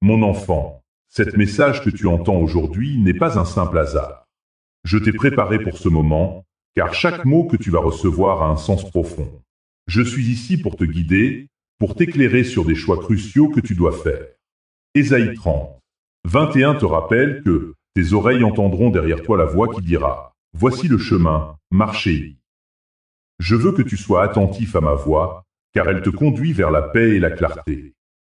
Mon enfant, cet message que tu entends aujourd'hui n'est pas un simple hasard. Je t'ai préparé pour ce moment, car chaque mot que tu vas recevoir a un sens profond. Je suis ici pour te guider, pour t'éclairer sur des choix cruciaux que tu dois faire. Ésaïe 30, 21 te rappelle que tes oreilles entendront derrière toi la voix qui dira « Voici le chemin, marchez-y ». Je veux que tu sois attentif à ma voix, car elle te conduit vers la paix et la clarté.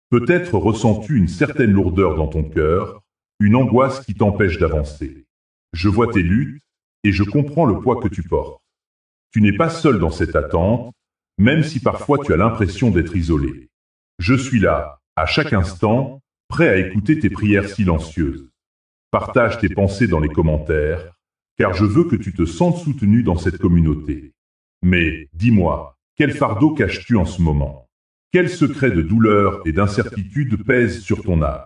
Peut-être ressens-tu une certaine lourdeur dans ton cœur, une angoisse qui t'empêche d'avancer. Je vois tes luttes et je comprends le poids que tu portes. Tu n'es pas seul dans cette attente, même si parfois tu as l'impression d'être isolé. Je suis là, à chaque instant, prêt à écouter tes prières silencieuses. Partage tes pensées dans les commentaires, car je veux que tu te sentes soutenu dans cette communauté. Mais, dis-moi, quel fardeau caches-tu en ce moment? Quel secret de douleur et d'incertitude pèse sur ton âme?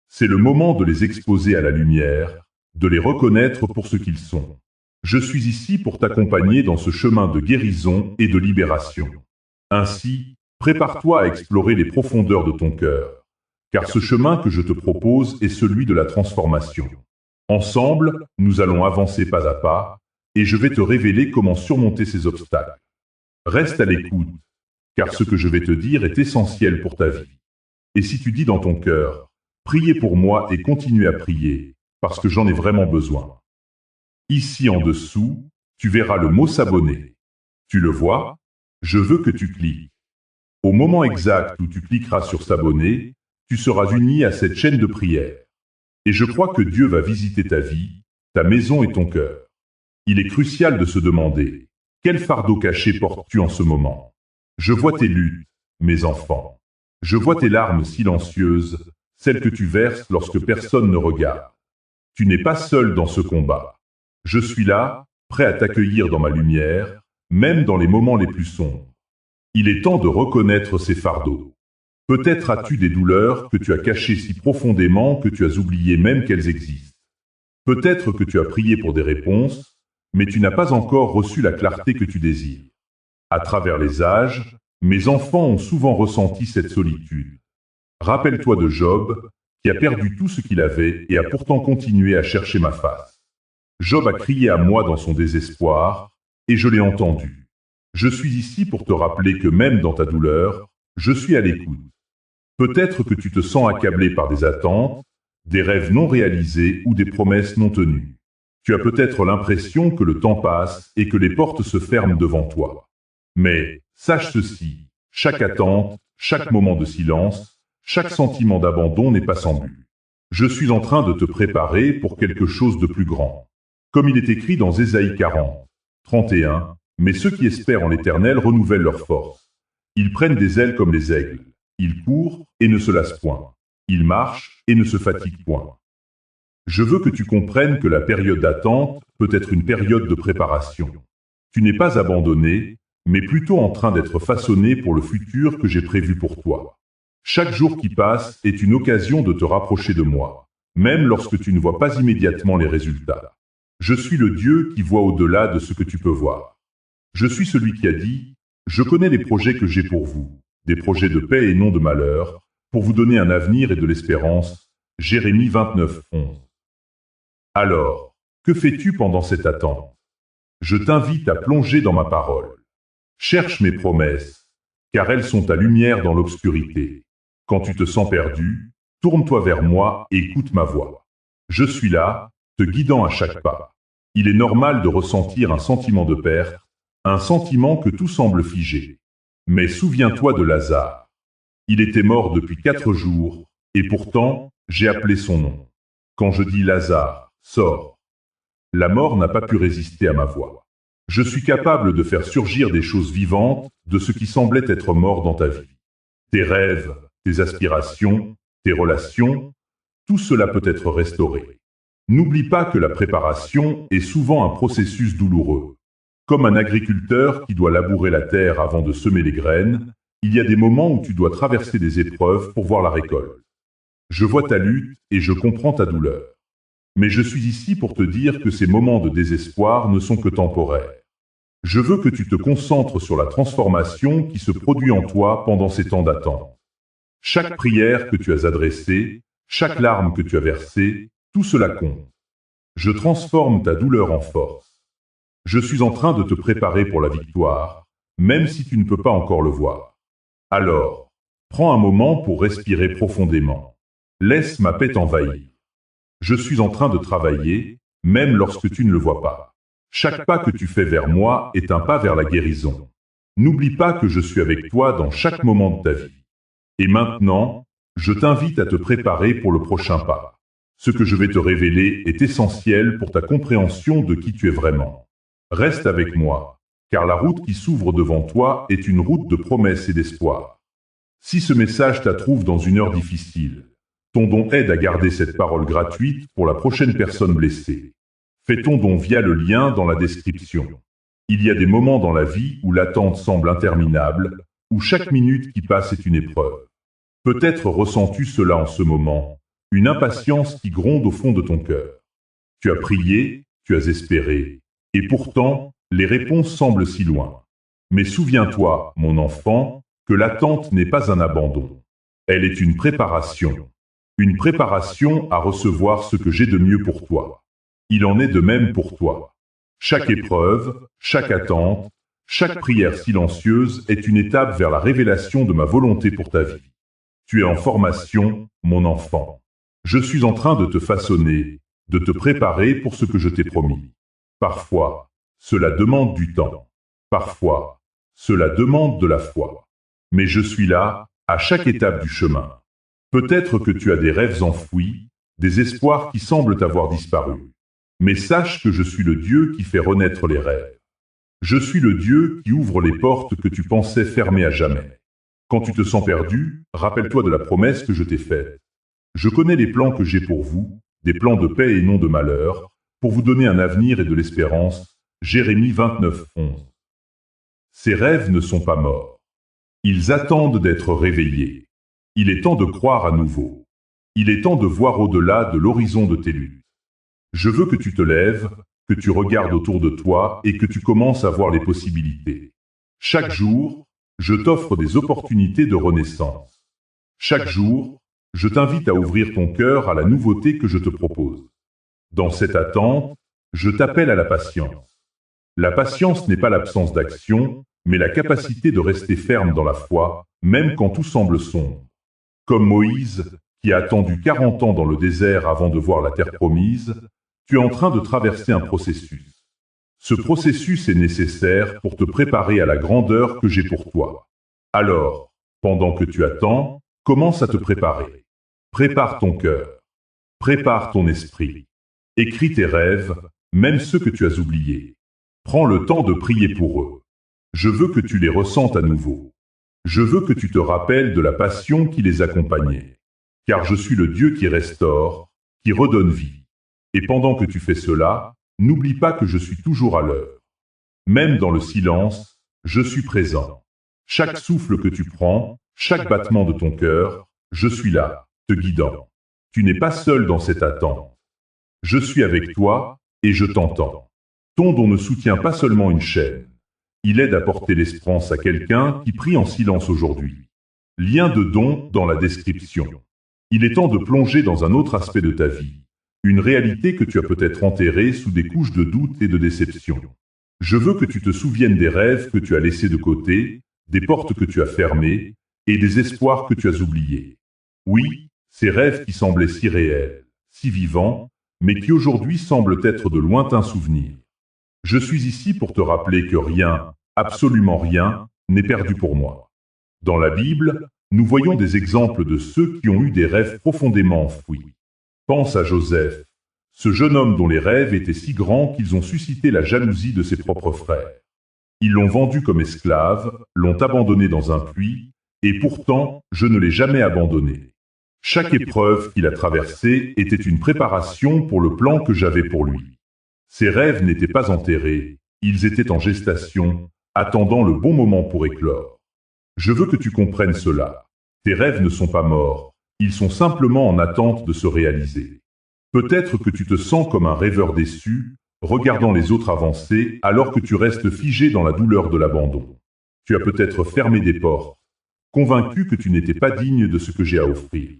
C'est le moment de les exposer à la lumière, de les reconnaître pour ce qu'ils sont. Je suis ici pour t'accompagner dans ce chemin de guérison et de libération. Ainsi, prépare-toi à explorer les profondeurs de ton cœur, car ce chemin que je te propose est celui de la transformation. Ensemble, nous allons avancer pas à pas, et je vais te révéler comment surmonter ces obstacles. Reste à l'écoute, car ce que je vais te dire est essentiel pour ta vie. Et si tu dis dans ton cœur, priez pour moi et continuez à prier, parce que j'en ai vraiment besoin. Ici en dessous, tu verras le mot s'abonner. Tu le vois? Je veux que tu cliques. Au moment exact où tu cliqueras sur s'abonner, tu seras uni à cette chaîne de prière. Et je crois que Dieu va visiter ta vie, ta maison et ton cœur. Il est crucial de se demander, quel fardeau caché portes-tu en ce moment? Je vois tes luttes, mes enfants. Je vois tes larmes silencieuses, celles que tu verses lorsque personne ne regarde. Tu n'es pas seul dans ce combat. Je suis là, prêt à t'accueillir dans ma lumière, même dans les moments les plus sombres. Il est temps de reconnaître ces fardeaux. Peut-être as-tu des douleurs que tu as cachées si profondément que tu as oublié même qu'elles existent. Peut-être que tu as prié pour des réponses, mais tu n'as pas encore reçu la clarté que tu désires. À travers les âges, mes enfants ont souvent ressenti cette solitude. Rappelle-toi de Job, qui a perdu tout ce qu'il avait et a pourtant continué à chercher ma face. Job a crié à moi dans son désespoir, et je l'ai entendu. Je suis ici pour te rappeler que même dans ta douleur, je suis à l'écoute. Peut-être que tu te sens accablé par des attentes, des rêves non réalisés ou des promesses non tenues. Tu as peut-être l'impression que le temps passe et que les portes se ferment devant toi. Mais sache ceci, chaque attente, chaque moment de silence, chaque sentiment d'abandon n'est pas sans but. Je suis en train de te préparer pour quelque chose de plus grand. Comme il est écrit dans Ésaïe 40, 31, « Mais ceux qui espèrent en l'Éternel renouvellent leurs forces. Ils prennent des ailes comme les aigles. Ils courent et ne se lassent point. Ils marchent et ne se fatiguent point. » Je veux que tu comprennes que la période d'attente peut être une période de préparation. Tu n'es pas abandonné, mais plutôt en train d'être façonné pour le futur que j'ai prévu pour toi. Chaque jour qui passe est une occasion de te rapprocher de moi, même lorsque tu ne vois pas immédiatement les résultats. Je suis le Dieu qui voit au-delà de ce que tu peux voir. Je suis celui qui a dit « Je connais les projets que j'ai pour vous, des projets de paix et non de malheur, pour vous donner un avenir et de l'espérance. » Jérémie 29, 11. Alors, que fais-tu pendant cette attente? Je t'invite à plonger dans ma parole. Cherche mes promesses, car elles sont ta lumière dans l'obscurité. Quand tu te sens perdu, tourne-toi vers moi et écoute ma voix. Je suis là, te guidant à chaque pas. Il est normal de ressentir un sentiment de perte, un sentiment que tout semble figé. Mais souviens-toi de Lazare. Il était mort depuis 4 jours, et pourtant, j'ai appelé son nom. Quand je dis Lazare, sors. La mort n'a pas pu résister à ma voix. Je suis capable de faire surgir des choses vivantes de ce qui semblait être mort dans ta vie. Tes rêves, tes aspirations, tes relations, tout cela peut être restauré. N'oublie pas que la préparation est souvent un processus douloureux. Comme un agriculteur qui doit labourer la terre avant de semer les graines, il y a des moments où tu dois traverser des épreuves pour voir la récolte. Je vois ta lutte et je comprends ta douleur. Mais je suis ici pour te dire que ces moments de désespoir ne sont que temporaires. Je veux que tu te concentres sur la transformation qui se produit en toi pendant ces temps d'attente. Chaque prière que tu as adressée, Chaque larme que tu as versée, tout cela compte. Je transforme ta douleur en force. Je suis en train de te préparer pour la victoire, même si tu ne peux pas encore le voir. Alors, prends un moment pour respirer profondément. Laisse ma paix t'envahir. Je suis en train de travailler, même lorsque tu ne le vois pas. Chaque pas que tu fais vers moi est un pas vers la guérison. N'oublie pas que je suis avec toi dans chaque moment de ta vie. Et maintenant, je t'invite à te préparer pour le prochain pas. Ce que je vais te révéler est essentiel pour ta compréhension de qui tu es vraiment. Reste avec moi, car la route qui s'ouvre devant toi est une route de promesses et d'espoir. Si ce message t'attrouve dans une heure difficile, ton don aide à garder cette parole gratuite pour la prochaine personne blessée. Fais ton don via le lien dans la description. Il y a des moments dans la vie où l'attente semble interminable, où chaque minute qui passe est une épreuve. Peut-être ressens-tu cela en ce moment, une impatience qui gronde au fond de ton cœur. Tu as prié, tu as espéré, et pourtant, les réponses semblent si loin. Mais souviens-toi, mon enfant, que l'attente n'est pas un abandon. Elle est une préparation. Une préparation à recevoir ce que j'ai de mieux pour toi. Il en est de même pour toi. Chaque épreuve, chaque attente, chaque prière silencieuse est une étape vers la révélation de ma volonté pour ta vie. Tu es en formation, mon enfant. Je suis en train de te façonner, de te préparer pour ce que je t'ai promis. Parfois, cela demande du temps. Parfois, cela demande de la foi. Mais je suis là, à chaque étape du chemin. Peut-être que tu as des rêves enfouis, des espoirs qui semblent avoir disparu. Mais sache que je suis le Dieu qui fait renaître les rêves. Je suis le Dieu qui ouvre les portes que tu pensais fermées à jamais. Quand tu te sens perdu, rappelle-toi de la promesse que je t'ai faite. Je connais les plans que j'ai pour vous, des plans de paix et non de malheur, pour vous donner un avenir et de l'espérance. Jérémie 29, 11. Ces rêves ne sont pas morts. Ils attendent d'être réveillés. Il est temps de croire à nouveau. Il est temps de voir au-delà de l'horizon de tes luttes. Je veux que tu te lèves, que tu regardes autour de toi et que tu commences à voir les possibilités. Chaque jour, je t'offre des opportunités de renaissance. Chaque jour, je t'invite à ouvrir ton cœur à la nouveauté que je te propose. Dans cette attente, je t'appelle à la patience. La patience n'est pas l'absence d'action, mais la capacité de rester ferme dans la foi, même quand tout semble sombre. Comme Moïse, qui a attendu 40 ans dans le désert avant de voir la terre promise, tu es en train de traverser un processus. Ce processus est nécessaire pour te préparer à la grandeur que j'ai pour toi. Alors, pendant que tu attends, commence à te préparer. Prépare ton cœur. Prépare ton esprit. Écris tes rêves, même ceux que tu as oubliés. Prends le temps de prier pour eux. Je veux que tu les ressentes à nouveau. Je veux que tu te rappelles de la passion qui les accompagnait. Car je suis le Dieu qui restaure, qui redonne vie. Et pendant que tu fais cela, n'oublie pas que je suis toujours à l'heure. Même dans le silence, je suis présent. Chaque souffle que tu prends, chaque battement de ton cœur, je suis là, te guidant. Tu n'es pas seul dans cette attente. Je suis avec toi et je t'entends. Ton don ne soutient pas seulement une chaîne. Il aide à porter l'espérance à quelqu'un qui prie en silence aujourd'hui. Lien de don dans la description. Il est temps de plonger dans un autre aspect de ta vie. Une réalité que tu as peut-être enterrée sous des couches de doute et de déception. Je veux que tu te souviennes des rêves que tu as laissés de côté, des portes que tu as fermées et des espoirs que tu as oubliés. Oui, ces rêves qui semblaient si réels, si vivants, mais qui aujourd'hui semblent être de lointains souvenirs. Je suis ici pour te rappeler que rien, absolument rien, n'est perdu pour moi. Dans la Bible, nous voyons des exemples de ceux qui ont eu des rêves profondément enfouis. Pense à Joseph, ce jeune homme dont les rêves étaient si grands qu'ils ont suscité la jalousie de ses propres frères. Ils l'ont vendu comme esclave, l'ont abandonné dans un puits, et pourtant, je ne l'ai jamais abandonné. Chaque épreuve qu'il a traversée était une préparation pour le plan que j'avais pour lui. Ses rêves n'étaient pas enterrés, ils étaient en gestation, attendant le bon moment pour éclore. Je veux que tu comprennes cela. Tes rêves ne sont pas morts, ils sont simplement en attente de se réaliser. Peut-être que tu te sens comme un rêveur déçu, regardant les autres avancer alors que tu restes figé dans la douleur de l'abandon. Tu as peut-être fermé des portes, convaincu que tu n'étais pas digne de ce que j'ai à offrir.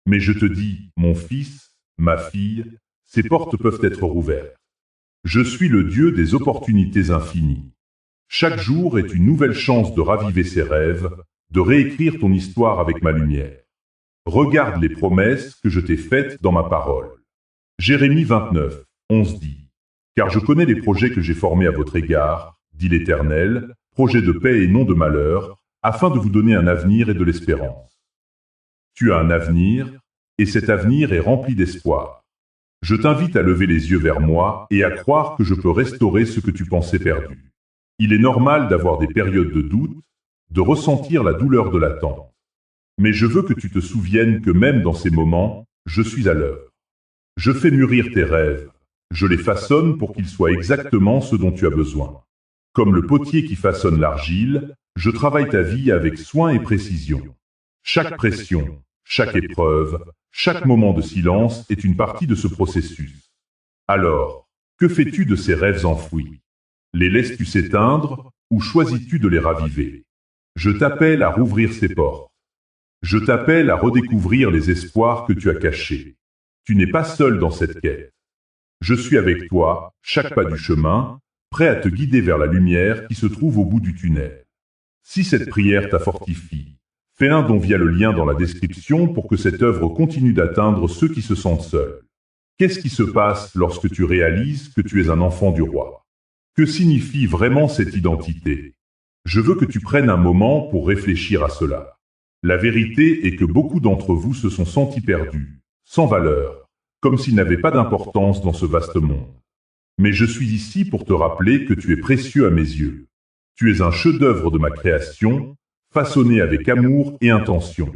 Mais je te dis, mon fils, ma fille, ces portes peuvent être rouvertes. Je suis le Dieu des opportunités infinies. Chaque jour est une nouvelle chance de raviver ses rêves, de réécrire ton histoire avec ma lumière. Regarde les promesses que je t'ai faites dans ma parole. Jérémie 29, 11 dit, « Car je connais les projets que j'ai formés à votre égard, dit l'Éternel, projets de paix et non de malheur, afin de vous donner un avenir et de l'espérance. » Tu as un avenir, et cet avenir est rempli d'espoir. Je t'invite à lever les yeux vers moi et à croire que je peux restaurer ce que tu pensais perdu. Il est normal d'avoir des périodes de doute, de ressentir la douleur de l'attente. Mais je veux que tu te souviennes que même dans ces moments, je suis à l'œuvre. Je fais mûrir tes rêves. Je les façonne pour qu'ils soient exactement ce dont tu as besoin. Comme le potier qui façonne l'argile, je travaille ta vie avec soin et précision. Chaque pression, chaque épreuve, chaque moment de silence est une partie de ce processus. Alors, que fais-tu de ces rêves enfouis? Les laisses-tu s'éteindre ou choisis-tu de les raviver? Je t'appelle à rouvrir ces portes. Je t'appelle à redécouvrir les espoirs que tu as cachés. Tu n'es pas seul dans cette quête. Je suis avec toi, chaque pas du chemin, prêt à te guider vers la lumière qui se trouve au bout du tunnel. Si cette prière t'a fortifié, fais un don via le lien dans la description pour que cette œuvre continue d'atteindre ceux qui se sentent seuls. Qu'est-ce qui se passe lorsque tu réalises que tu es un enfant du roi? Que signifie vraiment cette identité? Je veux que tu prennes un moment pour réfléchir à cela. La vérité est que beaucoup d'entre vous se sont sentis perdus, sans valeur, comme s'ils n'avaient pas d'importance dans ce vaste monde. Mais je suis ici pour te rappeler que tu es précieux à mes yeux. Tu es un chef-d'œuvre de ma création, façonné avec amour et intention.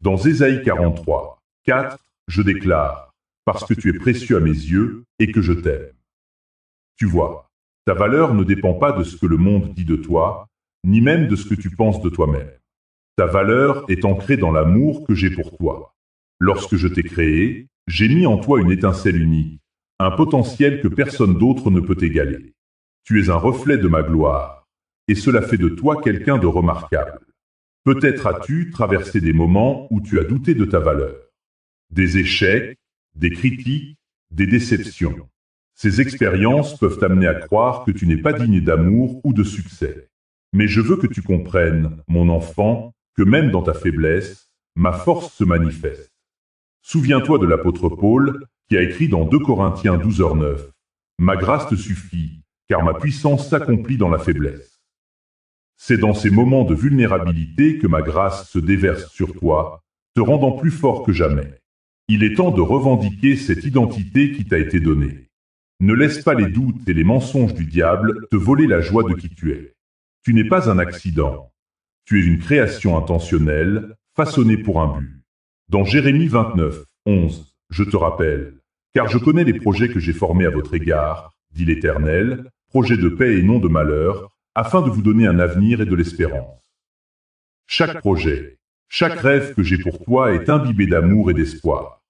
Dans Ésaïe 43, 4, je déclare, parce que tu es précieux à mes yeux et que je t'aime. Tu vois, ta valeur ne dépend pas de ce que le monde dit de toi, ni même de ce que tu penses de toi-même. Ta valeur est ancrée dans l'amour que j'ai pour toi. Lorsque je t'ai créé, j'ai mis en toi une étincelle unique, un potentiel que personne d'autre ne peut égaler. Tu es un reflet de ma gloire, et cela fait de toi quelqu'un de remarquable. Peut-être as-tu traversé des moments où tu as douté de ta valeur. Des échecs, des critiques, des déceptions. Ces expériences peuvent t'amener à croire que tu n'es pas digne d'amour ou de succès. Mais je veux que tu comprennes, mon enfant, que même dans ta faiblesse, ma force se manifeste. Souviens-toi de l'apôtre Paul, qui a écrit dans 2 Corinthiens 12h9, « Ma grâce te suffit, car ma puissance s'accomplit dans la faiblesse. » C'est dans ces moments de vulnérabilité que ma grâce se déverse sur toi, te rendant plus fort que jamais. Il est temps de revendiquer cette identité qui t'a été donnée. Ne laisse pas les doutes et les mensonges du diable te voler la joie de qui tu es. Tu n'es pas un accident. Tu es une création intentionnelle, façonnée pour un but. Dans Jérémie 29, 11, je te rappelle, « Car je connais les projets que j'ai formés à votre égard, dit l'Éternel, projets de paix et non de malheur, afin de vous donner un avenir et de l'espérance. » Chaque projet, chaque rêve que j'ai pour toi est imbibé d'amour et d'espoir.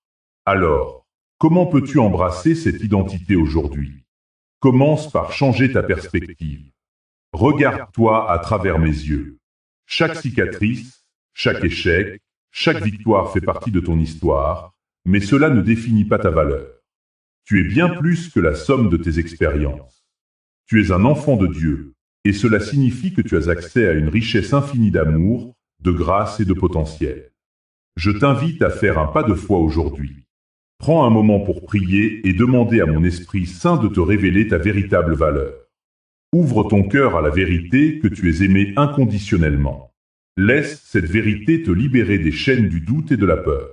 Alors, comment peux-tu embrasser cette identité aujourd'hui? Commence par changer ta perspective. Regarde-toi à travers mes yeux. Chaque cicatrice, chaque échec, chaque victoire fait partie de ton histoire, mais cela ne définit pas ta valeur. Tu es bien plus que la somme de tes expériences. Tu es un enfant de Dieu, et cela signifie que tu as accès à une richesse infinie d'amour, de grâce et de potentiel. Je t'invite à faire un pas de foi aujourd'hui. Prends un moment pour prier et demander à mon Esprit Saint de te révéler ta véritable valeur. Ouvre ton cœur à la vérité que tu es aimé inconditionnellement. Laisse cette vérité te libérer des chaînes du doute et de la peur.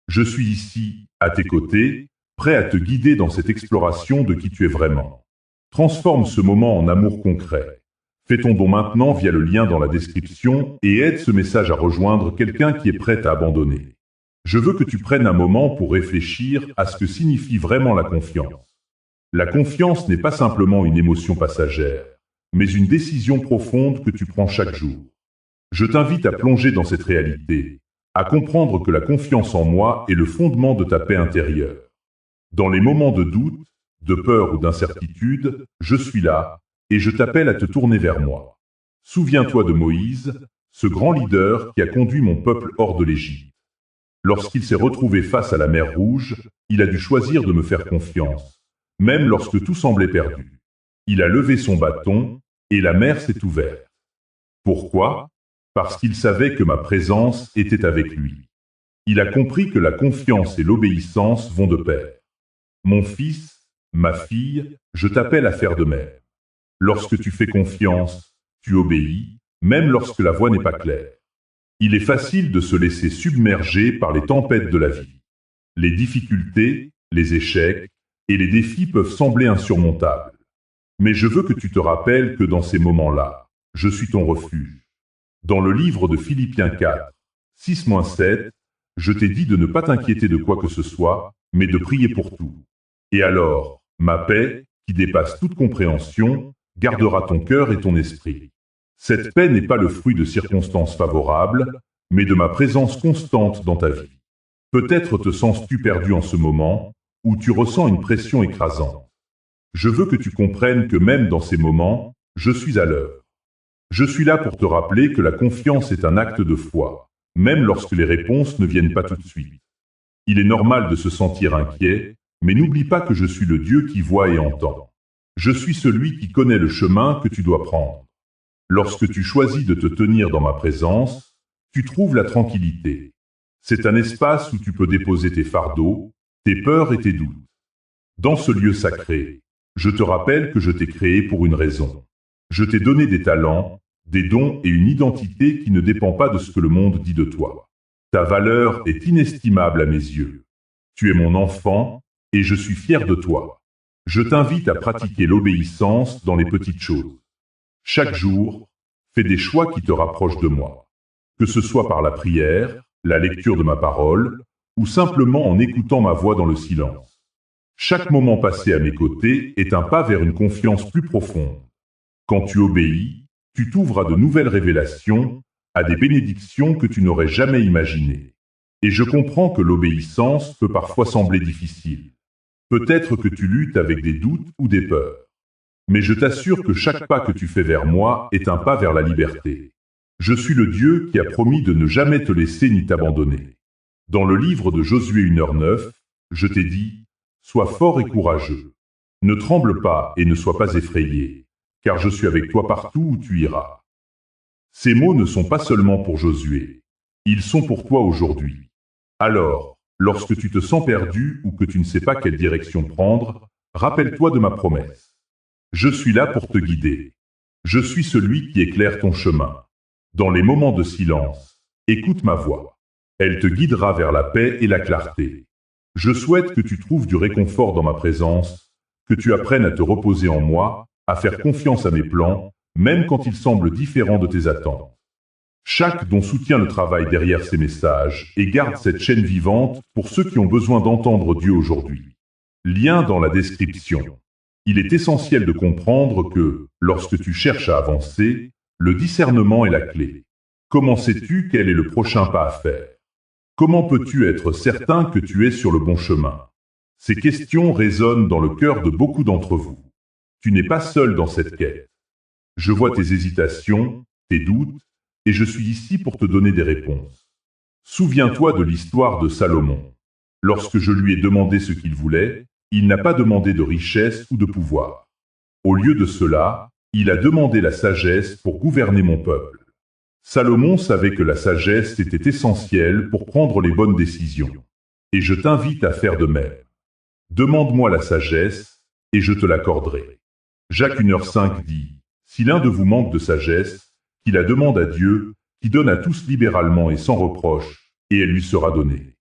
Je suis ici, à tes côtés, prêt à te guider dans cette exploration de qui tu es vraiment. Transforme ce moment en amour concret. Fais ton don maintenant via le lien dans la description et aide ce message à rejoindre quelqu'un qui est prêt à abandonner. Je veux que tu prennes un moment pour réfléchir à ce que signifie vraiment la confiance. La confiance n'est pas simplement une émotion passagère, mais une décision profonde que tu prends chaque jour. Je t'invite à plonger dans cette réalité, à comprendre que la confiance en moi est le fondement de ta paix intérieure. Dans les moments de doute, de peur ou d'incertitude, je suis là, et je t'appelle à te tourner vers moi. Souviens-toi de Moïse, ce grand leader qui a conduit mon peuple hors de l'Égypte. Lorsqu'il s'est retrouvé face à la mer Rouge, il a dû choisir de me faire confiance, même lorsque tout semblait perdu. Il a levé son bâton, et la mer s'est ouverte. Pourquoi? Parce qu'il savait que ma présence était avec lui. Il a compris que la confiance et l'obéissance vont de pair. Mon fils, ma fille, je t'appelle à faire de même. Lorsque tu fais confiance, tu obéis, même lorsque la voie n'est pas claire. Il est facile de se laisser submerger par les tempêtes de la vie. Les difficultés, les échecs et les défis peuvent sembler insurmontables. Mais je veux que tu te rappelles que dans ces moments-là, je suis ton refuge. Dans le livre de Philippiens 4, 6-7, je t'ai dit de ne pas t'inquiéter de quoi que ce soit, mais de prier pour tout. Et alors, ma paix, qui dépasse toute compréhension, gardera ton cœur et ton esprit. Cette paix n'est pas le fruit de circonstances favorables, mais de ma présence constante dans ta vie. Peut-être te sens-tu perdu en ce moment, où tu ressens une pression écrasante. Je veux que tu comprennes que même dans ces moments, je suis à l'œuvre. Je suis là pour te rappeler que la confiance est un acte de foi, même lorsque les réponses ne viennent pas tout de suite. Il est normal de se sentir inquiet, mais n'oublie pas que je suis le Dieu qui voit et entend. Je suis celui qui connaît le chemin que tu dois prendre. Lorsque tu choisis de te tenir dans ma présence, tu trouves la tranquillité. C'est un espace où tu peux déposer tes fardeaux, tes peurs et tes doutes. Dans ce lieu sacré, je te rappelle que je t'ai créé pour une raison. Je t'ai donné des talents, des dons et une identité qui ne dépend pas de ce que le monde dit de toi. Ta valeur est inestimable à mes yeux. Tu es mon enfant et je suis fier de toi. Je t'invite à pratiquer l'obéissance dans les petites choses. Chaque jour, fais des choix qui te rapprochent de moi. Que ce soit par la prière, la lecture de ma parole, ou simplement en écoutant ma voix dans le silence. Chaque moment passé à mes côtés est un pas vers une confiance plus profonde. Quand tu obéis, tu t'ouvres à de nouvelles révélations, à des bénédictions que tu n'aurais jamais imaginées. Et je comprends que l'obéissance peut parfois sembler difficile. Peut-être que tu luttes avec des doutes ou des peurs. Mais je t'assure que chaque pas que tu fais vers moi est un pas vers la liberté. Je suis le Dieu qui a promis de ne jamais te laisser ni t'abandonner. Dans le livre de Josué 1h9, je t'ai dit, « Sois fort et courageux. Ne tremble pas et ne sois pas effrayé, car je suis avec toi partout où tu iras. » Ces mots ne sont pas seulement pour Josué, ils sont pour toi aujourd'hui. Alors, lorsque tu te sens perdu ou que tu ne sais pas quelle direction prendre, rappelle-toi de ma promesse. Je suis là pour te guider. Je suis celui qui éclaire ton chemin. Dans les moments de silence, écoute ma voix. Elle te guidera vers la paix et la clarté. Je souhaite que tu trouves du réconfort dans ma présence, que tu apprennes à te reposer en moi, à faire confiance à mes plans, même quand ils semblent différents de tes attentes. Chaque don soutient le travail derrière ces messages et garde cette chaîne vivante pour ceux qui ont besoin d'entendre Dieu aujourd'hui. Lien dans la description. Il est essentiel de comprendre que, lorsque tu cherches à avancer, le discernement est la clé. Comment sais-tu quel est le prochain pas à faire? Comment peux-tu être certain que tu es sur le bon chemin? Ces questions résonnent dans le cœur de beaucoup d'entre vous. Tu n'es pas seul dans cette quête. Je vois tes hésitations, tes doutes, et je suis ici pour te donner des réponses. Souviens-toi de l'histoire de Salomon. Lorsque je lui ai demandé ce qu'il voulait, il n'a pas demandé de richesse ou de pouvoir. Au lieu de cela, il a demandé la sagesse pour gouverner mon peuple. Salomon savait que la sagesse était essentielle pour prendre les bonnes décisions. Et je t'invite à faire de même. Demande-moi la sagesse, et je te l'accorderai. Jacques 1h5 dit, « Si l'un de vous manque de sagesse, qu'il la demande à Dieu, qui donne à tous libéralement et sans reproche, et elle lui sera donnée. »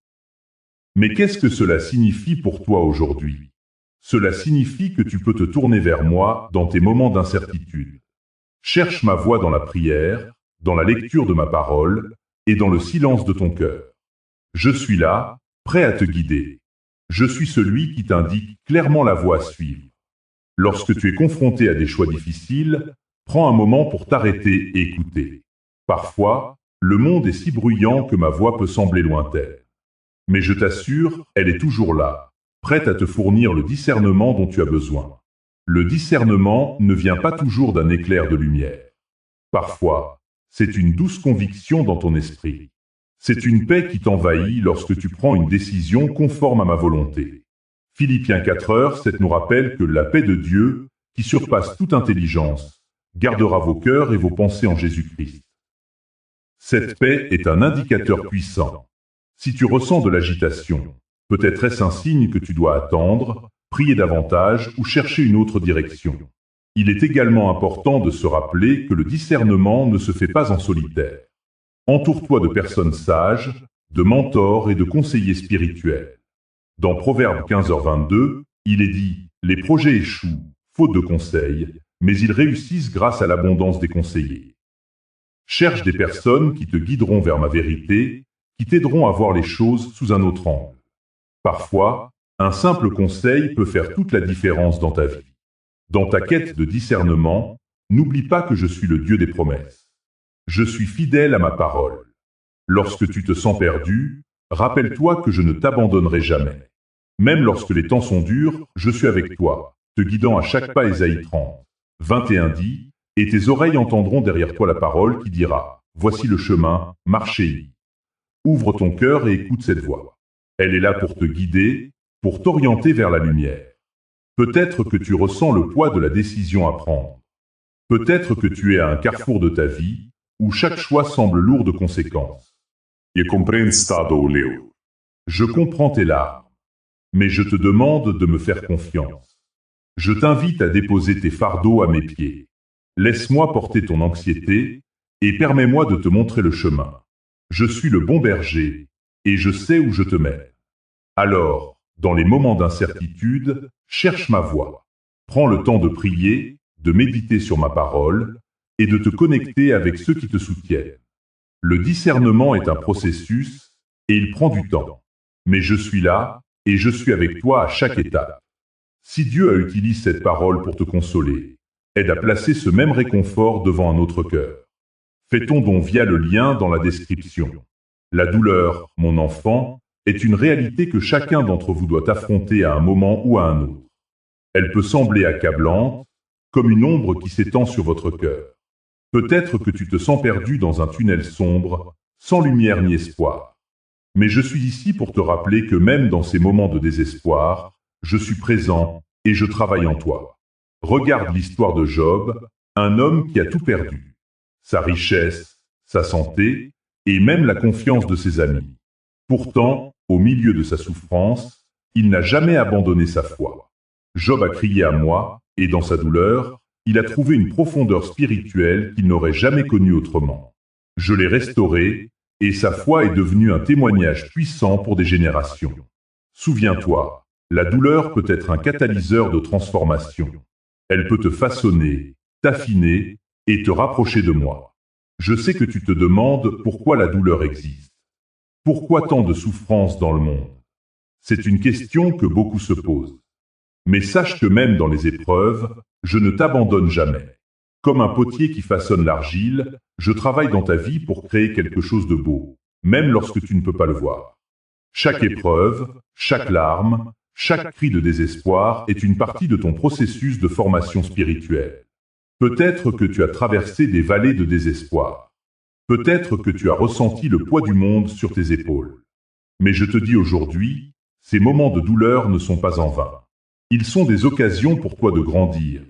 Mais qu'est-ce que cela signifie pour toi aujourd'hui? Cela signifie que tu peux te tourner vers moi dans tes moments d'incertitude. Cherche ma voix dans la prière, dans la lecture de ma parole, et dans le silence de ton cœur. Je suis là, prêt à te guider. Je suis celui qui t'indique clairement la voie à suivre. Lorsque tu es confronté à des choix difficiles, prends un moment pour t'arrêter et écouter. Parfois, le monde est si bruyant que ma voix peut sembler lointaine. Mais je t'assure, elle est toujours là, prête à te fournir le discernement dont tu as besoin. Le discernement ne vient pas toujours d'un éclair de lumière. Parfois, c'est une douce conviction dans ton esprit. C'est une paix qui t'envahit lorsque tu prends une décision conforme à ma volonté. Philippiens 4h7 nous rappelle que la paix de Dieu, qui surpasse toute intelligence, gardera vos cœurs et vos pensées en Jésus-Christ. Cette paix est un indicateur puissant. Si tu ressens de l'agitation, peut-être est-ce un signe que tu dois attendre, prier davantage ou chercher une autre direction. Il est également important de se rappeler que le discernement ne se fait pas en solitaire. Entoure-toi de personnes sages, de mentors et de conseillers spirituels. Dans Proverbe 15h22, il est dit « Les projets échouent, faute de conseils, mais ils réussissent grâce à l'abondance des conseillers. » Cherche des personnes qui te guideront vers ma vérité, qui t'aideront à voir les choses sous un autre angle. Parfois, un simple conseil peut faire toute la différence dans ta vie. Dans ta quête de discernement, n'oublie pas que je suis le Dieu des promesses. Je suis fidèle à ma parole. Lorsque tu te sens perdu, rappelle-toi que je ne t'abandonnerai jamais. Même lorsque les temps sont durs, je suis avec toi, te guidant à chaque pas. Ésaïe 30, 21 dit « Et tes oreilles entendront derrière toi la parole qui dira « Voici le chemin, marchez-y ». Ouvre ton cœur et écoute cette voix. Elle est là pour te guider, pour t'orienter vers la lumière. Peut-être que tu ressens le poids de la décision à prendre. Peut-être que tu es à un carrefour de ta vie, où chaque choix semble lourd de conséquences. Je comprends tes larmes, mais je te demande de me faire confiance. Je t'invite à déposer tes fardeaux à mes pieds. Laisse-moi porter ton anxiété et permets-moi de te montrer le chemin. Je suis le bon berger et je sais où je te mène. Alors, dans les moments d'incertitude, cherche ma voix. Prends le temps de prier, de méditer sur ma parole et de te connecter avec ceux qui te soutiennent. Le discernement est un processus et il prend du temps. Mais je suis là et je suis avec toi à chaque étape. Si Dieu utilise cette parole pour te consoler, aide à placer ce même réconfort devant un autre cœur. Fais ton don via le lien dans la description. La douleur, mon enfant, est une réalité que chacun d'entre vous doit affronter à un moment ou à un autre. Elle peut sembler accablante, comme une ombre qui s'étend sur votre cœur. Peut-être que tu te sens perdu dans un tunnel sombre, sans lumière ni espoir. Mais je suis ici pour te rappeler que même dans ces moments de désespoir, je suis présent et je travaille en toi. Regarde l'histoire de Job, un homme qui a tout perdu. Sa richesse, sa santé et même la confiance de ses amis. Pourtant, au milieu de sa souffrance, il n'a jamais abandonné sa foi. Job a crié à moi, et dans sa douleur, il a trouvé une profondeur spirituelle qu'il n'aurait jamais connue autrement. Je l'ai restauré, et sa foi est devenue un témoignage puissant pour des générations. Souviens-toi, la douleur peut être un catalyseur de transformation. Elle peut te façonner, t'affiner et te rapprocher de moi. Je sais que tu te demandes pourquoi la douleur existe. Pourquoi tant de souffrance dans le monde? C'est une question que beaucoup se posent. Mais sache que même dans les épreuves, je ne t'abandonne jamais. Comme un potier qui façonne l'argile, je travaille dans ta vie pour créer quelque chose de beau, même lorsque tu ne peux pas le voir. Chaque épreuve, chaque larme, chaque cri de désespoir est une partie de ton processus de formation spirituelle. Peut-être que tu as traversé des vallées de désespoir. Peut-être que tu as ressenti le poids du monde sur tes épaules. Mais je te dis aujourd'hui, ces moments de douleur ne sont pas en vain. Ils sont des occasions pour toi de grandir,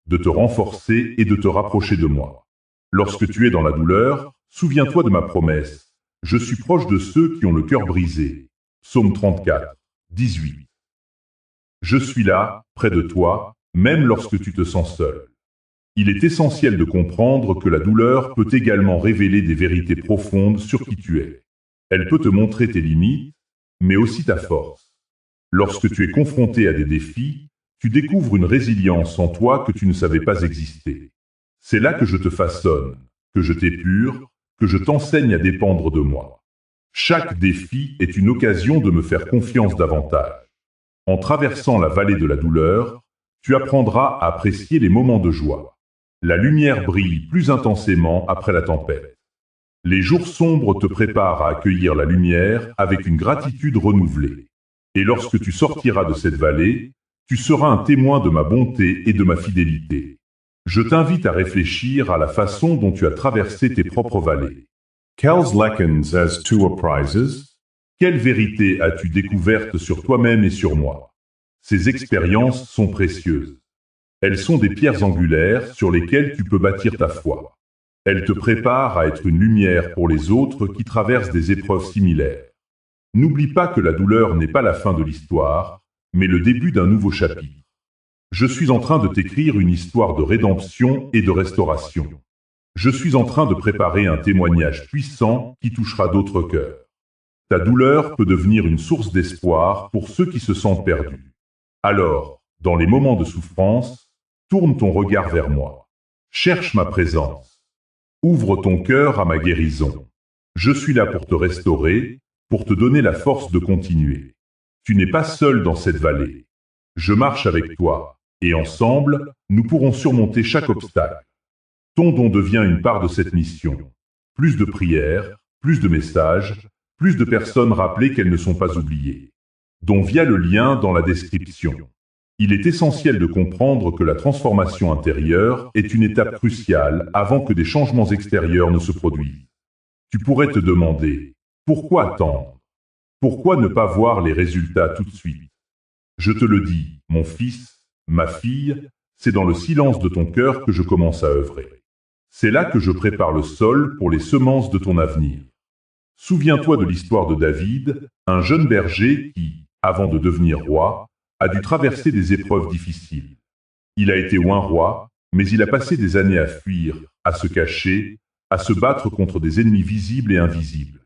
de te renforcer et de te rapprocher de moi. Lorsque tu es dans la douleur, souviens-toi de ma promesse. Je suis proche de ceux qui ont le cœur brisé. Psaume 34, 18. Je suis là, près de toi, même lorsque tu te sens seul. Il est essentiel de comprendre que la douleur peut également révéler des vérités profondes sur qui tu es. Elle peut te montrer tes limites, mais aussi ta force. Lorsque tu es confronté à des défis, tu découvres une résilience en toi que tu ne savais pas exister. C'est là que je te façonne, que je t'épure, que je t'enseigne à dépendre de moi. Chaque défi est une occasion de me faire confiance davantage. En traversant la vallée de la douleur, tu apprendras à apprécier les moments de joie. La lumière brille plus intensément après la tempête. Les jours sombres te préparent à accueillir la lumière avec une gratitude renouvelée. Et lorsque tu sortiras de cette vallée, tu seras un témoin de ma bonté et de ma fidélité. Je t'invite à réfléchir à la façon dont tu as traversé tes propres vallées. Quelles lessons as-tu apprises? Quelle vérité as-tu découverte sur toi-même et sur moi? Ces expériences sont précieuses. Elles sont des pierres angulaires sur lesquelles tu peux bâtir ta foi. Elles te préparent à être une lumière pour les autres qui traversent des épreuves similaires. N'oublie pas que la douleur n'est pas la fin de l'histoire, mais le début d'un nouveau chapitre. Je suis en train de t'écrire une histoire de rédemption et de restauration. Je suis en train de préparer un témoignage puissant qui touchera d'autres cœurs. Ta douleur peut devenir une source d'espoir pour ceux qui se sentent perdus. Alors, dans les moments de souffrance, tourne ton regard vers moi. Cherche ma présence. Ouvre ton cœur à ma guérison. Je suis là pour te restaurer, pour te donner la force de continuer. Tu n'es pas seul dans cette vallée. Je marche avec toi, et ensemble, nous pourrons surmonter chaque obstacle. Ton don devient une part de cette mission. Plus de prières, plus de messages, plus de personnes rappelées qu'elles ne sont pas oubliées. Dont via le lien dans la description. Il est essentiel de comprendre que la transformation intérieure est une étape cruciale avant que des changements extérieurs ne se produisent. Tu pourrais te demander, pourquoi attendre? Pourquoi ne pas voir les résultats tout de suite? Je te le dis, mon fils, ma fille, c'est dans le silence de ton cœur que je commence à œuvrer. C'est là que je prépare le sol pour les semences de ton avenir. Souviens-toi de l'histoire de David, un jeune berger qui, avant de devenir roi, a dû traverser des épreuves difficiles. Il a été oint roi, mais il a passé des années à fuir, à se cacher, à se battre contre des ennemis visibles et invisibles.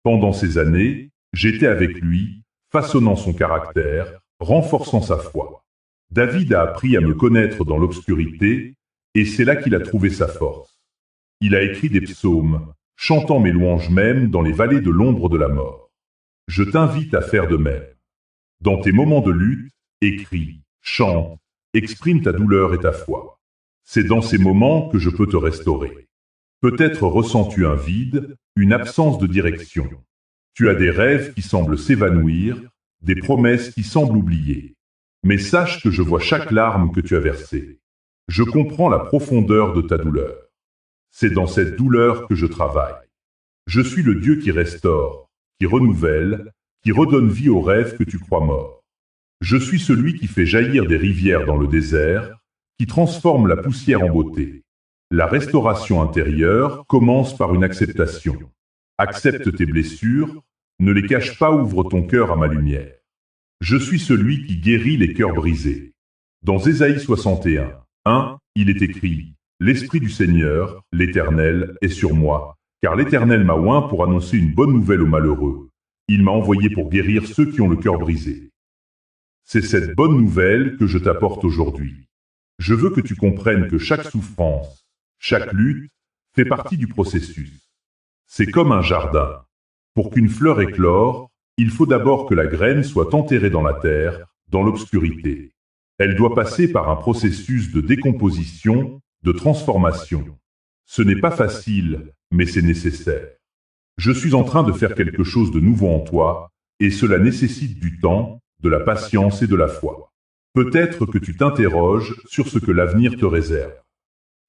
Pendant ces années, j'étais avec lui, façonnant son caractère, renforçant sa foi. David a appris à me connaître dans l'obscurité, et c'est là qu'il a trouvé sa force. Il a écrit des psaumes, chantant mes louanges même dans les vallées de l'ombre de la mort. Je t'invite à faire de même. Dans tes moments de lutte, écris, chante, exprime ta douleur et ta foi. C'est dans ces moments que je peux te restaurer. Peut-être ressens-tu un vide, une absence de direction. Tu as des rêves qui semblent s'évanouir, des promesses qui semblent oubliées. Mais sache que je vois chaque larme que tu as versée. Je comprends la profondeur de ta douleur. C'est dans cette douleur que je travaille. Je suis le Dieu qui restaure, qui renouvelle, qui redonne vie aux rêves que tu crois morts. Je suis celui qui fait jaillir des rivières dans le désert, qui transforme la poussière en beauté. La restauration intérieure commence par une acceptation. Accepte tes blessures, ne les cache pas, ouvre ton cœur à ma lumière. Je suis celui qui guérit les cœurs brisés. Dans Ésaïe 61, il est écrit « L'Esprit du Seigneur, l'Éternel, est sur moi, car l'Éternel m'a oint pour annoncer une bonne nouvelle aux malheureux. Il m'a envoyé pour guérir ceux qui ont le cœur brisé. » C'est cette bonne nouvelle que je t'apporte aujourd'hui. Je veux que tu comprennes que chaque souffrance, chaque lutte, fait partie du processus. C'est comme un jardin. Pour qu'une fleur éclore, il faut d'abord que la graine soit enterrée dans la terre, dans l'obscurité. Elle doit passer par un processus de décomposition, de transformation. Ce n'est pas facile, mais c'est nécessaire. Je suis en train de faire quelque chose de nouveau en toi, et cela nécessite du temps, de la patience et de la foi. Peut-être que tu t'interroges sur ce que l'avenir te réserve.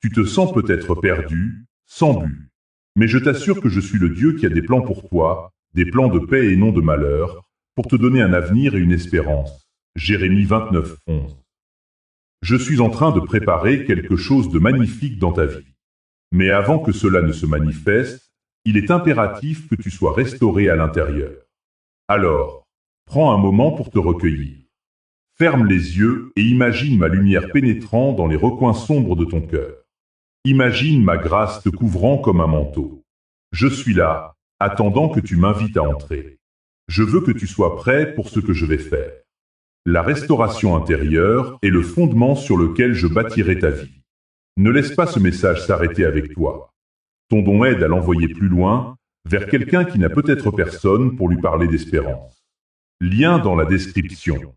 Tu te sens peut-être perdu, sans but. Mais je t'assure que je suis le Dieu qui a des plans pour toi, des plans de paix et non de malheur, pour te donner un avenir et une espérance. Jérémie 29:11. Je suis en train de préparer quelque chose de magnifique dans ta vie. Mais avant que cela ne se manifeste, il est impératif que tu sois restauré à l'intérieur. Alors, prends un moment pour te recueillir. Ferme les yeux et imagine ma lumière pénétrant dans les recoins sombres de ton cœur. Imagine ma grâce te couvrant comme un manteau. Je suis là, attendant que tu m'invites à entrer. Je veux que tu sois prêt pour ce que je vais faire. La restauration intérieure est le fondement sur lequel je bâtirai ta vie. Ne laisse pas ce message s'arrêter avec toi. Ton don aide à l'envoyer plus loin, vers quelqu'un qui n'a peut-être personne pour lui parler d'espérance. Lien dans la description.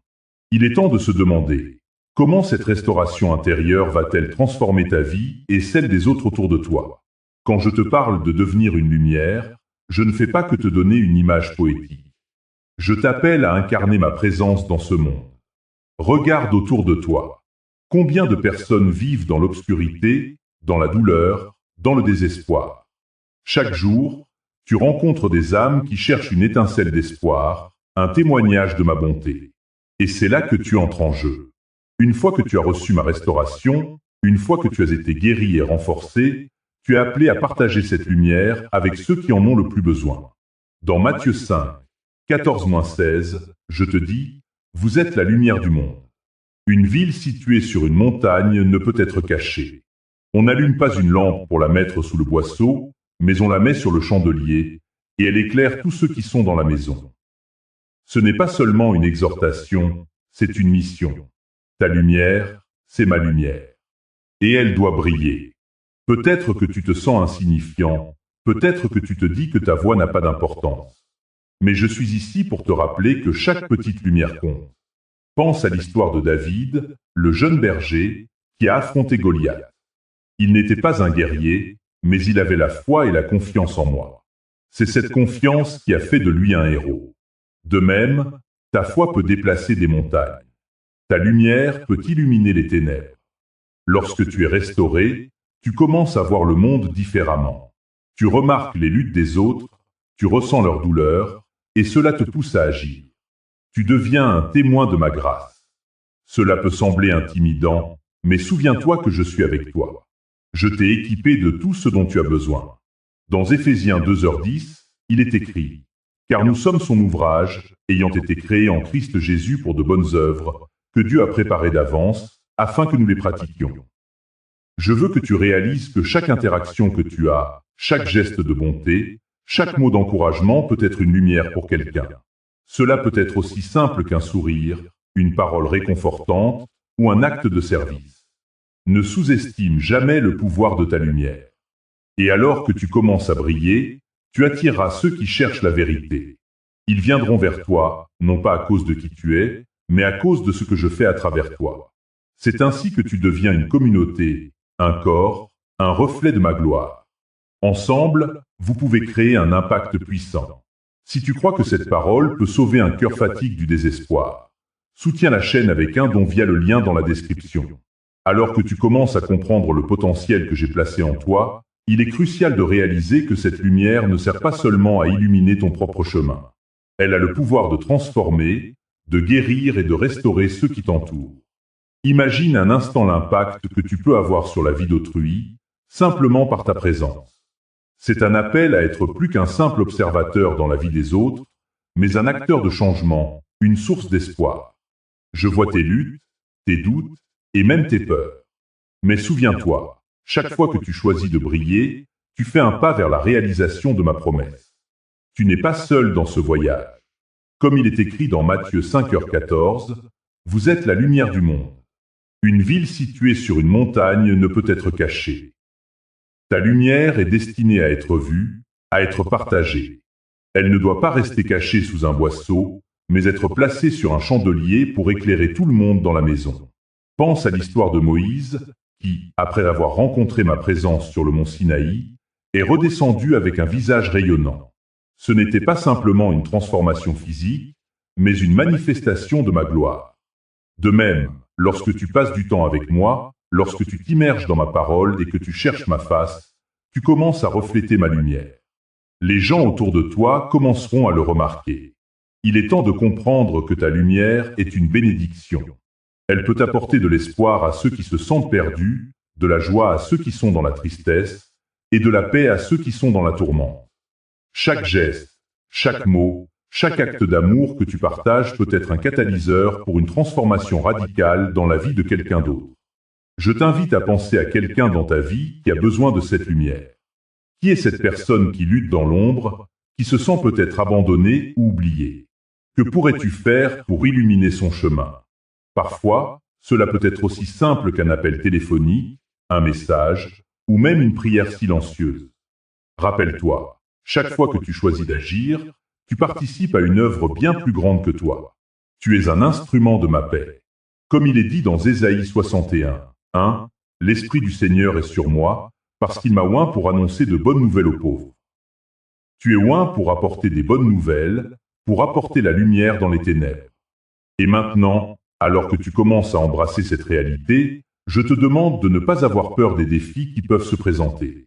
Il est temps de se demander, comment cette restauration intérieure va-t-elle transformer ta vie et celle des autres autour de toi? Quand je te parle de devenir une lumière, je ne fais pas que te donner une image poétique. Je t'appelle à incarner ma présence dans ce monde. Regarde autour de toi. Combien de personnes vivent dans l'obscurité, dans la douleur, dans le désespoir? Chaque jour, Tu rencontres des âmes qui cherchent une étincelle d'espoir, un témoignage de ma bonté. Et c'est là que tu entres en jeu. Une fois que tu as reçu ma restauration, une fois que tu as été guéri et renforcé, tu es appelé à partager cette lumière avec ceux qui en ont le plus besoin. Dans Matthieu 5, 14-16, je te dis, vous êtes la lumière du monde. Une ville située sur une montagne ne peut être cachée. On n'allume pas une lampe pour la mettre sous le boisseau, mais on la met sur le chandelier, et elle éclaire tous ceux qui sont dans la maison. Ce n'est pas seulement une exhortation, c'est une mission. Ta lumière, c'est ma lumière. Et elle doit briller. Peut-être que tu te sens insignifiant, peut-être que tu te dis que ta voix n'a pas d'importance. Mais je suis ici pour te rappeler que chaque petite lumière compte. Pense à l'histoire de David, le jeune berger, qui a affronté Goliath. Il n'était pas un guerrier, mais il avait la foi et la confiance en moi. C'est cette confiance qui a fait de lui un héros. De même, ta foi peut déplacer des montagnes. Ta lumière peut illuminer les ténèbres. Lorsque tu es restauré, tu commences à voir le monde différemment. Tu remarques les luttes des autres, tu ressens leurs douleurs, et cela te pousse à agir. Tu deviens un témoin de ma grâce. Cela peut sembler intimidant, mais souviens-toi que je suis avec toi. Je t'ai équipé de tout ce dont tu as besoin. Dans Éphésiens 2h10, il est écrit « Car nous sommes son ouvrage, ayant été créés en Christ Jésus pour de bonnes œuvres, que Dieu a préparées d'avance, afin que nous les pratiquions. » Je veux que tu réalises que chaque interaction que tu as, chaque geste de bonté, chaque mot d'encouragement peut être une lumière pour quelqu'un. Cela peut être aussi simple qu'un sourire, une parole réconfortante ou un acte de service. Ne sous-estime jamais le pouvoir de ta lumière. Et alors que tu commences à briller, tu attireras ceux qui cherchent la vérité. Ils viendront vers toi, non pas à cause de qui tu es, mais à cause de ce que je fais à travers toi. C'est ainsi que tu deviens une communauté, un corps, un reflet de ma gloire. Ensemble, vous pouvez créer un impact puissant. Si tu crois que cette parole peut sauver un cœur fatigue du désespoir, soutiens la chaîne avec un don via le lien dans la description. Alors que tu commences à comprendre le potentiel que j'ai placé en toi, il est crucial de réaliser que cette lumière ne sert pas seulement à illuminer ton propre chemin. Elle a le pouvoir de transformer, de guérir et de restaurer ceux qui t'entourent. Imagine un instant l'impact que tu peux avoir sur la vie d'autrui, simplement par ta présence. C'est un appel à être plus qu'un simple observateur dans la vie des autres, mais un acteur de changement, une source d'espoir. Je vois tes luttes, tes doutes et même tes peurs. Mais souviens-toi, chaque fois que tu choisis de briller, tu fais un pas vers la réalisation de ma promesse. Tu n'es pas seul dans ce voyage. Comme il est écrit dans Matthieu 5h14, vous êtes la lumière du monde. Une ville située sur une montagne ne peut être cachée. Ta lumière est destinée à être vue, à être partagée. Elle ne doit pas rester cachée sous un boisseau, mais être placée sur un chandelier pour éclairer tout le monde dans la maison. Pense à l'histoire de Moïse, qui, après avoir rencontré ma présence sur le mont Sinaï, est redescendu avec un visage rayonnant. Ce n'était pas simplement une transformation physique, mais une manifestation de ma gloire. De même, lorsque tu passes du temps avec moi, lorsque tu t'immerges dans ma parole et que tu cherches ma face, tu commences à refléter ma lumière. Les gens autour de toi commenceront à le remarquer. Il est temps de comprendre que ta lumière est une bénédiction. Elle peut apporter de l'espoir à ceux qui se sentent perdus, de la joie à ceux qui sont dans la tristesse, et de la paix à ceux qui sont dans la tourmente. Chaque geste, chaque mot, chaque acte d'amour que tu partages peut être un catalyseur pour une transformation radicale dans la vie de quelqu'un d'autre. Je t'invite à penser à quelqu'un dans ta vie qui a besoin de cette lumière. Qui est cette personne qui lutte dans l'ombre, qui se sent peut-être abandonnée ou oubliée? Que pourrais-tu faire pour illuminer son chemin? Parfois, cela peut être aussi simple qu'un appel téléphonique, un message, ou même une prière silencieuse. Rappelle-toi, chaque fois que tu choisis d'agir, tu participes à une œuvre bien plus grande que toi. Tu es un instrument de ma paix. Comme il est dit dans Ésaïe 61, 1, « L'Esprit du Seigneur est sur moi, parce qu'il m'a oint pour annoncer de bonnes nouvelles aux pauvres. » Tu es oint pour apporter des bonnes nouvelles, pour apporter la lumière dans les ténèbres. Et maintenant, alors que tu commences à embrasser cette réalité, je te demande de ne pas avoir peur des défis qui peuvent se présenter.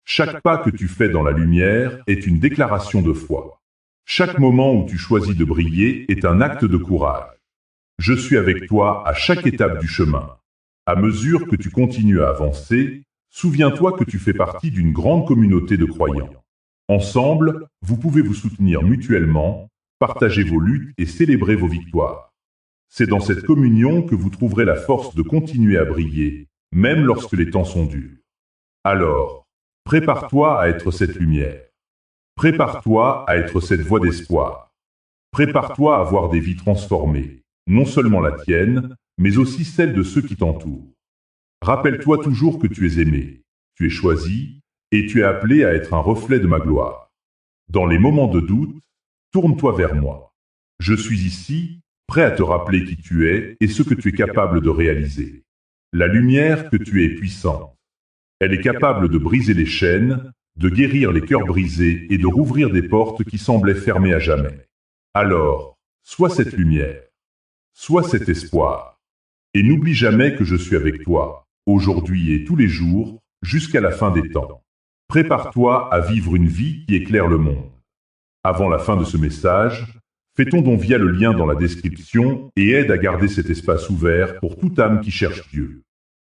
Chaque pas que tu fais dans la lumière est une déclaration de foi. Chaque moment où tu choisis de briller est un acte de courage. Je suis avec toi à chaque étape du chemin. À mesure que tu continues à avancer, souviens-toi que tu fais partie d'une grande communauté de croyants. Ensemble, vous pouvez vous soutenir mutuellement, partager vos luttes et célébrer vos victoires. C'est dans cette communion que vous trouverez la force de continuer à briller, même lorsque les temps sont durs. Alors, prépare-toi à être cette lumière. Prépare-toi à être cette voie d'espoir. Prépare-toi à voir des vies transformées, non seulement la tienne, mais aussi celle de ceux qui t'entourent. Rappelle-toi toujours que tu es aimé, tu es choisi, et tu es appelé à être un reflet de ma gloire. Dans les moments de doute, tourne-toi vers moi. Je suis ici, prêt à te rappeler qui tu es et ce que tu es capable de réaliser. La lumière que tu es est puissante. Elle est capable de briser les chaînes, de guérir les cœurs brisés et de rouvrir des portes qui semblaient fermées à jamais. Alors, sois cette lumière, sois cet espoir. Et n'oublie jamais que je suis avec toi, aujourd'hui et tous les jours, jusqu'à la fin des temps. Prépare-toi à vivre une vie qui éclaire le monde. Avant la fin de ce message, fais ton don via le lien dans la description et aide à garder cet espace ouvert pour toute âme qui cherche Dieu.